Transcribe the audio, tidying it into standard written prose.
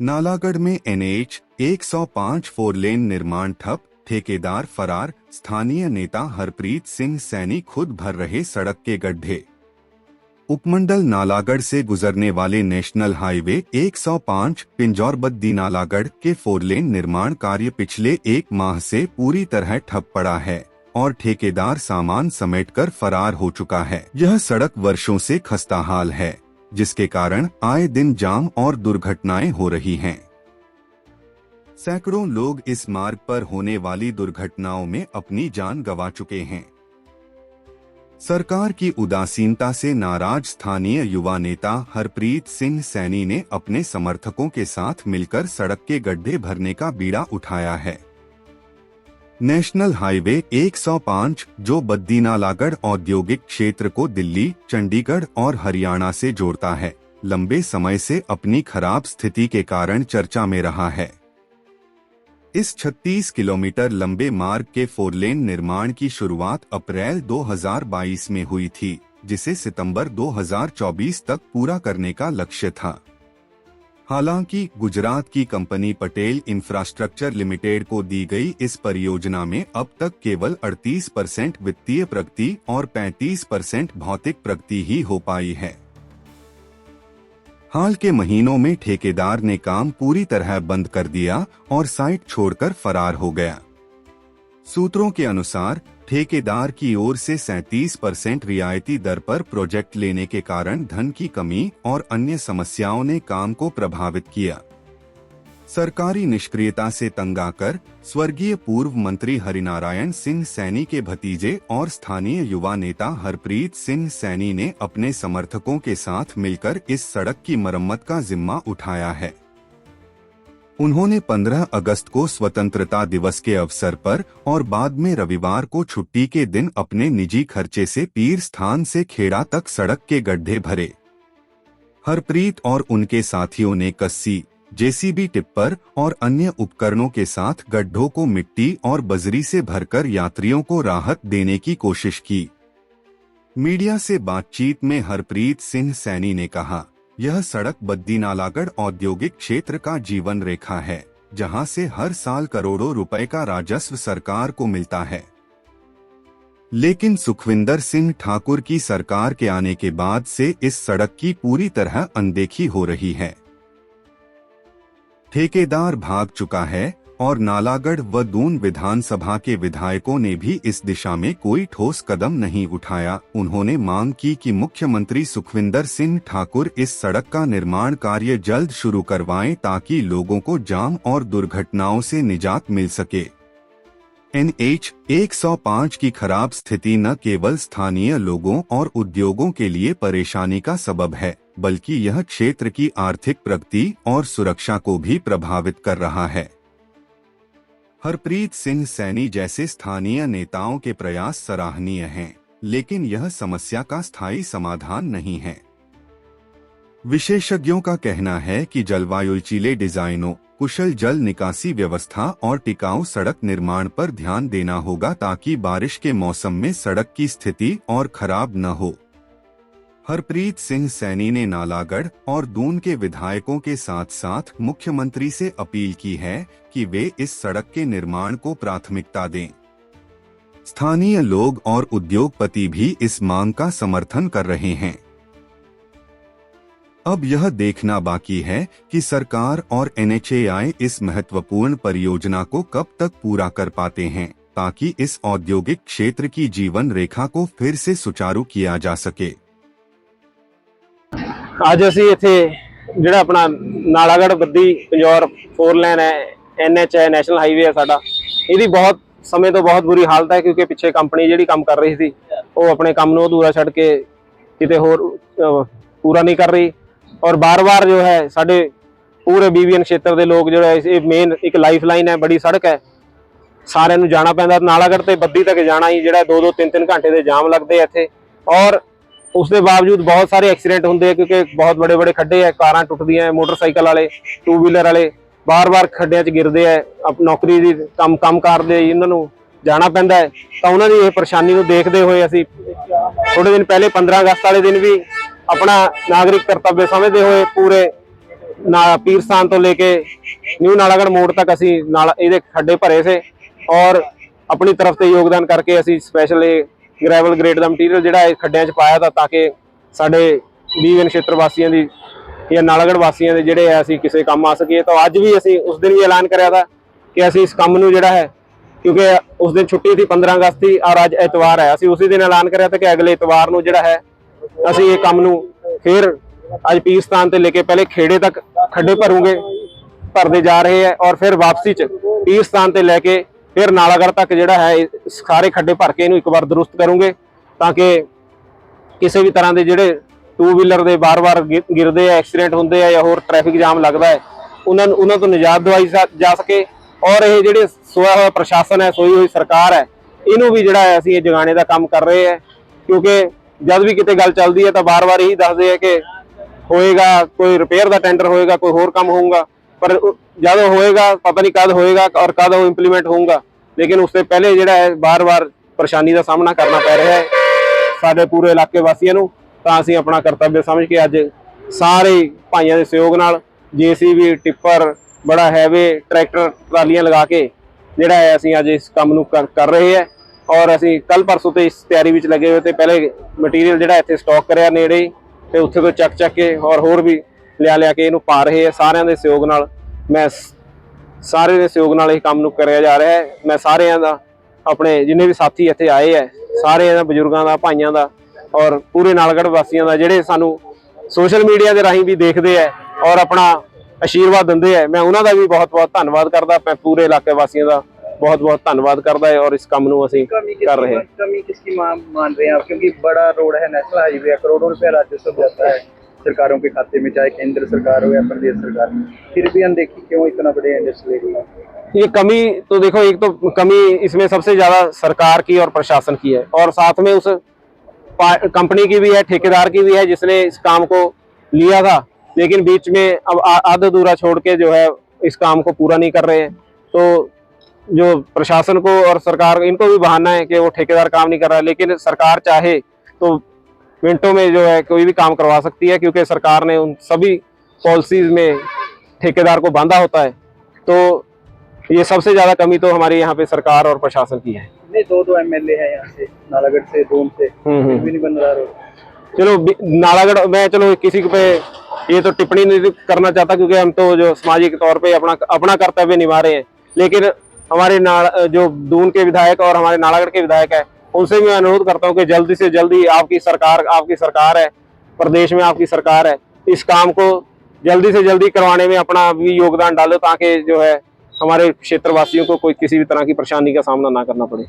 नालागढ़ में NH 105 four lane निर्माण ठप, ठेकेदार फरार, स्थानीय नेता हरप्रीत सिंह सैनी खुद भर रहे सड़क के गड्ढे। उपमंडल नालागढ़ से गुजरने वाले नेशनल हाईवे 105 पिंजौर-बद्दी नालागढ़ के फोर लेन निर्माण कार्य पिछले 1 माह से पूरी तरह ठप पड़ा है और ठेकेदार सामान समेटकर फरार हो चुका है। यह सड़क वर्षों से खस्ताहाल है, जिसके कारण आए दिन जाम और दुर्घटनाएं हो रही हैं। सैकड़ों लोग इस मार्ग पर होने वाली दुर्घटनाओं में अपनी जान गंवा चुके हैं। सरकार की उदासीनता से नाराज स्थानीय युवा नेता हरप्रीत सिंह सैनी ने अपने समर्थकों के साथ मिलकर सड़क के गड्ढे भरने का बीड़ा उठाया है। नेशनल हाईवे 105, जो बद्दी नालागढ़ औद्योगिक क्षेत्र को दिल्ली, चंडीगढ़ और हरियाणा से जोड़ता है, लंबे समय से अपनी खराब स्थिति के कारण चर्चा में रहा है। इस 36 किलोमीटर लंबे मार्ग के फोरलेन निर्माण की शुरुआत अप्रैल 2022 में हुई थी, जिसे सितंबर 2024 तक पूरा करने का लक्ष्य था। हालांकि गुजरात की कंपनी पटेल इंफ्रास्ट्रक्चर लिमिटेड को दी गई इस परियोजना में अब तक केवल 38% वित्तीय प्रगति और 35% भौतिक प्रगति ही हो पाई है। हाल के महीनों में ठेकेदार ने काम पूरी तरह बंद कर दिया और साइट छोड़कर फरार हो गया। सूत्रों के अनुसार ठेकेदार की ओर से 37% रियायती दर पर प्रोजेक्ट लेने के कारण धन की कमी और अन्य समस्याओं ने काम को प्रभावित किया। सरकारी निष्क्रियता से तंग आकर स्वर्गीय पूर्व मंत्री हरिनारायण सिंह सैनी के भतीजे और स्थानीय युवा नेता हरप्रीत सिंह सैनी ने अपने समर्थकों के साथ मिलकर इस सड़क की मरम्मत का जिम्मा उठाया है। उन्होंने 15 अगस्त को स्वतंत्रता दिवस के अवसर पर और बाद में रविवार को छुट्टी के दिन अपने निजी खर्चे से पीर स्थान से खेड़ा तक सड़क के गड्ढे भरे। हरप्रीत और उनके साथियों ने कस्सी, JCB टिप्पर और अन्य उपकरणों के साथ गड्ढों को मिट्टी और बजरी से भरकर यात्रियों को राहत देने की कोशिश की। मीडिया से बातचीत में हरप्रीत सिंह सैनी ने कहा, यह सड़क बद्दी नालागढ़ औद्योगिक क्षेत्र का जीवन रेखा है, जहां से हर साल करोड़ों रुपए का राजस्व सरकार को मिलता है। लेकिन सुखविंदर सिंह ठाकुर की सरकार के आने के बाद से इस सड़क की पूरी तरह अनदेखी हो रही है। ठेकेदार भाग चुका है और नालागढ़ व दून विधानसभा के विधायकों ने भी इस दिशा में कोई ठोस कदम नहीं उठाया। उन्होंने मांग की कि मुख्यमंत्री सुखविंदर सिंह ठाकुर इस सड़क का निर्माण कार्य जल्द शुरू करवाएं ताकि लोगों को जाम और दुर्घटनाओं से निजात मिल सके। NH 105 की खराब स्थिति न केवल स्थानीय लोगों और उद्योगों के लिए परेशानी का सबब है, बल्कि यह क्षेत्र की आर्थिक प्रगति और सुरक्षा को भी प्रभावित कर रहा है। हरप्रीत सिंह सैनी जैसे स्थानीय नेताओं के प्रयास सराहनीय हैं, लेकिन यह समस्या का स्थायी समाधान नहीं है। विशेषज्ञों का कहना है कि जलवायुचीले डिजाइनों, कुशल जल निकासी व्यवस्था और टिकाऊ सड़क निर्माण पर ध्यान देना होगा ताकि बारिश के मौसम में सड़क की स्थिति और खराब न हो। हरप्रीत सिंह सैनी ने नालागढ़ और दून के विधायकों के साथ साथ मुख्यमंत्री से अपील की है कि वे इस सड़क के निर्माण को प्राथमिकता दें। स्थानीय लोग और उद्योगपति भी इस मांग का समर्थन कर रहे हैं। अब यह देखना बाकी है कि सरकार और NHAI इस महत्वपूर्ण परियोजना को कब तक पूरा कर पाते हैं, ताकि इस औद्योगिक क्षेत्र की जीवन रेखा को फिर से सुचारू किया जा सके। आज ਅਸੀਂ ਇੱਥੇ ਜਿਹੜਾ ਆਪਣਾ ਨਾਲਾਗੜ੍ਹ ਬੱਦੀ ਪਿੰਜੌਰ 4 लेन है, NH है, ਨੈਸ਼ਨਲ ਹਾਈਵੇ ਹੈ ਸਾਡਾ। ਇਹਦੀ ਬਹੁਤ ਸਮੇਂ ਤੋਂ ਬਹੁਤ ਬੁਰੀ ਹਾਲਤ ਹੈ ਕਿਉਂਕਿ ਪਿੱਛੇ ਕੰਪਨੀ ਜਿਹੜੀ ਕੰਮ ਕਰ ਰਹੀ ਸੀ ਉਹ ਆਪਣੇ ਕੰਮ ਨੂੰ ਅਧੂਰਾ ਛੱਡ ਕੇ ਕਿਤੇ ਹੋਰ ਪੂਰਾ ਨਹੀਂ ਕਰ ਰਹੀ और बार-बार जो है साडे पूरे BVN क्षेत्र के लोग जो है ये मेन एक लाइफ लाइन है, बड़ी सड़क है, सारे नूं जाना पैंदा। नालागढ़ ते बद्दी तक जाना ही जो 2-2 3-3 घंटे के जाम लगते हैं इत्थे और उसके बावजूद बहुत सारे एक्सीडेंट होंगे क्योंकि बहुत बड़े बड़े खड्डे है, कारां टुटदियां, मोटरसाइकिल वाले, 2 व्हीलर वाले बार-बार खड्डियां च गिरदे है। नौकरी दी काम करदे इन्हां नूं जाना पैंदा है, तो उन्हां दी इह परेशानी नूं देखदे होए असीं थोड़े दिन पहले 15 अगस्त वाले दिन भी अपना नागरिक कर्तव्य समझते हुए पूरे पीरस्थान तो लेके न्यू नालागढ़ मोड़ तक असी ਇਹਦੇ खड्डे भरे से और अपनी तरफ से योगदान करके असी स्पैशल ग्रैवल ग्रेड का मटीरियल ਜਿਹੜਾ ਇਹ ਖੱਡਿਆਂ 'ਚ ਪਾਇਆ था ताकि ਸਾਡੇ ਵੀਵਨ ਖੇਤਰ ਵਾਸੀਆਂ ਦੀ ਜਾਂ ਨਾਲਾਗੜ੍ਹ ਵਾਸੀਆਂ ਦੇ ਜਿਹੜੇ ਹੈ ਅਸੀਂ ਕਿਸੇ ਕੰਮ ਆ ਸਕੀਏ। ਤਾਂ ਅੱਜ ਵੀ ਅਸੀਂ ਉਸ ਦਿਨ ਵੀ ਐਲਾਨ ਕਰਿਆ था ਕਿ ਅਸੀਂ ਇਸ ਕੰਮ ਨੂੰ ਜਿਹੜਾ ਹੈ, क्योंकि उस दिन छुट्टी थी 15 अगस्त थी और अज एतवार है, ਅਸੀਂ उसी दिन ऐलान करिया था कि अगले एतवार ਨੂੰ ਜਿਹੜਾ ਹੈ ਅਸੀਂ ਇਹ ਕੰਮ ਨੂੰ फिर ਅੱਜ ਪੀਰਸਥਾਨ ਤੇ लेके पहले खेड़े तक खड्डे भरूंगे, भरते जा रहे हैं और फिर वापसी च पीरस्थान ते लैके फिर नालागढ़ तक ਜਿਹੜਾ ਹੈ सारे खड्डे भर के ਇਹਨੂੰ ਇੱਕ ਵਾਰ दुरुस्त करूंगे ताकि ਕਿਸੇ ਵੀ ਤਰ੍ਹਾਂ ਦੇ ਜਿਹੜੇ टू व्हीलर ਦੇ ਬਾਰ-ਬਾਰ ਗਿਰਦੇ ਆ, ਐਕਸੀਡੈਂਟ ਹੁੰਦੇ ਆ ਜਾਂ ਹੋਰ ਟ੍ਰੈਫਿਕ ਜਾਮ ਲੱਗਦਾ ਹੈ, ਉਹਨਾਂ ਤੋਂ ਨਿਜਾਤ ਦਿਵਾਈ ਜਾ ਸਕੇ। और ये ਜਿਹੜੇ सोया हुआ प्रशासन है, सोई हुई सरकार है, इनू भी ਜਿਹੜਾ है ਅਸੀਂ ਇਹ ਜਗਾਣੇ ਦਾ ਕੰਮ कर रहे हैं, क्योंकि जब भी किते गल चलती है तो बार-बार यही दसदे है कि होएगा कोई रिपेयर का टेंडर होएगा, कोई होर काम होगा, पर जब होएगा पता नहीं कद होएगा और कद वो इंप्लीमेंट होगा, लेकिन उससे पहले ਜਿਹੜਾ है बार-बार परेशानी का सामना करना पै रहा है ਸਾਡੇ पूरे इलाके वासियों ਨੂੰ। ਤਾਂ ਅਸੀਂ ਆਪਣਾ ਕਰਤੱਵ ਸਮਝ ਕੇ ਅੱਜ ਸਾਰੇ ਭਾਈਆਂ ਦੇ ਸਹਿਯੋਗ ਨਾਲ JCB ਟਿੱਪਰ बड़ा हैवी ट्रैक्टर ट्रालियां लगा के ਜਿਹੜਾ है ਅਸੀਂ ਅੱਜ ਇਸ ਕੰਮ ਨੂੰ कर रहे हैं और ਅਸੀਂ ਕੱਲ ਪਰਸੋਂ ਤੇ ਇਸ ਤਿਆਰੀ ਵਿੱਚ ਲੱਗੇ ਹੋਏ ਤੇ ਪਹਿਲੇ ਮਟੀਰੀਅਲ ਜਿਹੜਾ ਇੱਥੇ ਸਟਾਕ ਕਰਿਆ ਨੇੜੇ ਹੀ ਤੇ ਉੱਥੇ ਤੋਂ ਚੱਕ ਕੇ और ਹੋਰ ਵੀ ਲਿਆ ਕੇ ਇਹਨੂੰ ਪਾ ਰਹੇ ਆ। ਸਾਰਿਆਂ ਦੇ ਸਹਿਯੋਗ ਨਾਲ ਸਾਰੇ ਦੇ ਸਹਿਯੋਗ ਨਾਲ ਇਹ ਕੰਮ ਨੂੰ ਕਰਿਆ ਜਾ ਰਿਹਾ ਹੈ। ਮੈਂ ਸਾਰਿਆਂ ਦਾ ਆਪਣੇ ਜਿੰਨੇ ਵੀ ਸਾਥੀ ਇੱਥੇ ਆਏ ਹੈ ਸਾਰਿਆਂ ਦਾ, ਬਜ਼ੁਰਗਾਂ ਦਾ, ਭਾਈਆਂ ਦਾ और पूरे नालागढ़ वासियों का ਜਿਹੜੇ ਸਾਨੂੰ सोशल मीडिया ਦੇ ਰਾਹੀਂ ਵੀ ਦੇਖਦੇ ਹੈ और अपना आशीर्वाद ਦਿੰਦੇ है, मैं उन्होंने भी बहुत बहुत धन्यवाद करता। मैं पूरे इलाके वासियों का बहुत बहुत धन्यवाद करता है और इस काम ਨੂੰ ਅਸੀਂ कर रहे हैं। कमी किसकी मान रहे हैं आप, क्योंकि बड़ा रोड है, नेशनल हाईवे है, करोड़ों रुपया राजस्व जाता है सरकारों के खाते में, चाहे केंद्र सरकार हो या प्रदेश सरकार, फिर भी अनदेखी क्यों इतना बड़े इंडस्ट्री? ये कमी तो देखो, एक तो कमी इसमें सबसे ज्यादा सरकार की और प्रशासन की है और साथ में उस कंपनी की भी है, ठेकेदार की भी है जिसने इस काम को लिया था, लेकिन बीच में अब आधा अधूरा छोड़ के जो है इस काम को पूरा नहीं कर रहे हैं। तो जो प्रशासन को और सरकार, इनको भी बहाना है कि वो ठेकेदार काम नहीं कर रहा है, लेकिन सरकार चाहे तो मिनटों में जो है कोई भी काम करवा सकती है, क्योंकि सरकार ने उन सभी पॉलिसीज में ठेकेदार को बांधा होता है। तो ये सबसे ज्यादा कमी तो हमारे यहाँ पे सरकार और प्रशासन की है। नहीं, दो MLA है यहाँ से, नालागढ़ से, दून से, फिर भी नहीं बन रहा रोड। चलो नालागढ़, मैं चलो किसी पे ये तो टिप्पणी नहीं करना चाहता, क्योंकि हम तो जो सामाजिक तौर पे अपना कर्तव्य निभा रहे हैं, लेकिन हमारे जो दून के विधायक और हमारे नालागढ़ के विधायक है, उनसे मैं अनुरोध करता हूँ कि जल्दी से जल्दी आपकी सरकार है, प्रदेश में आपकी सरकार है, इस काम को जल्दी से जल्दी करवाने में अपना भी योगदान डालो, ताकि जो है हमारे क्षेत्रवासियों को कोई किसी भी तरह की परेशानी का सामना ना करना पड़े।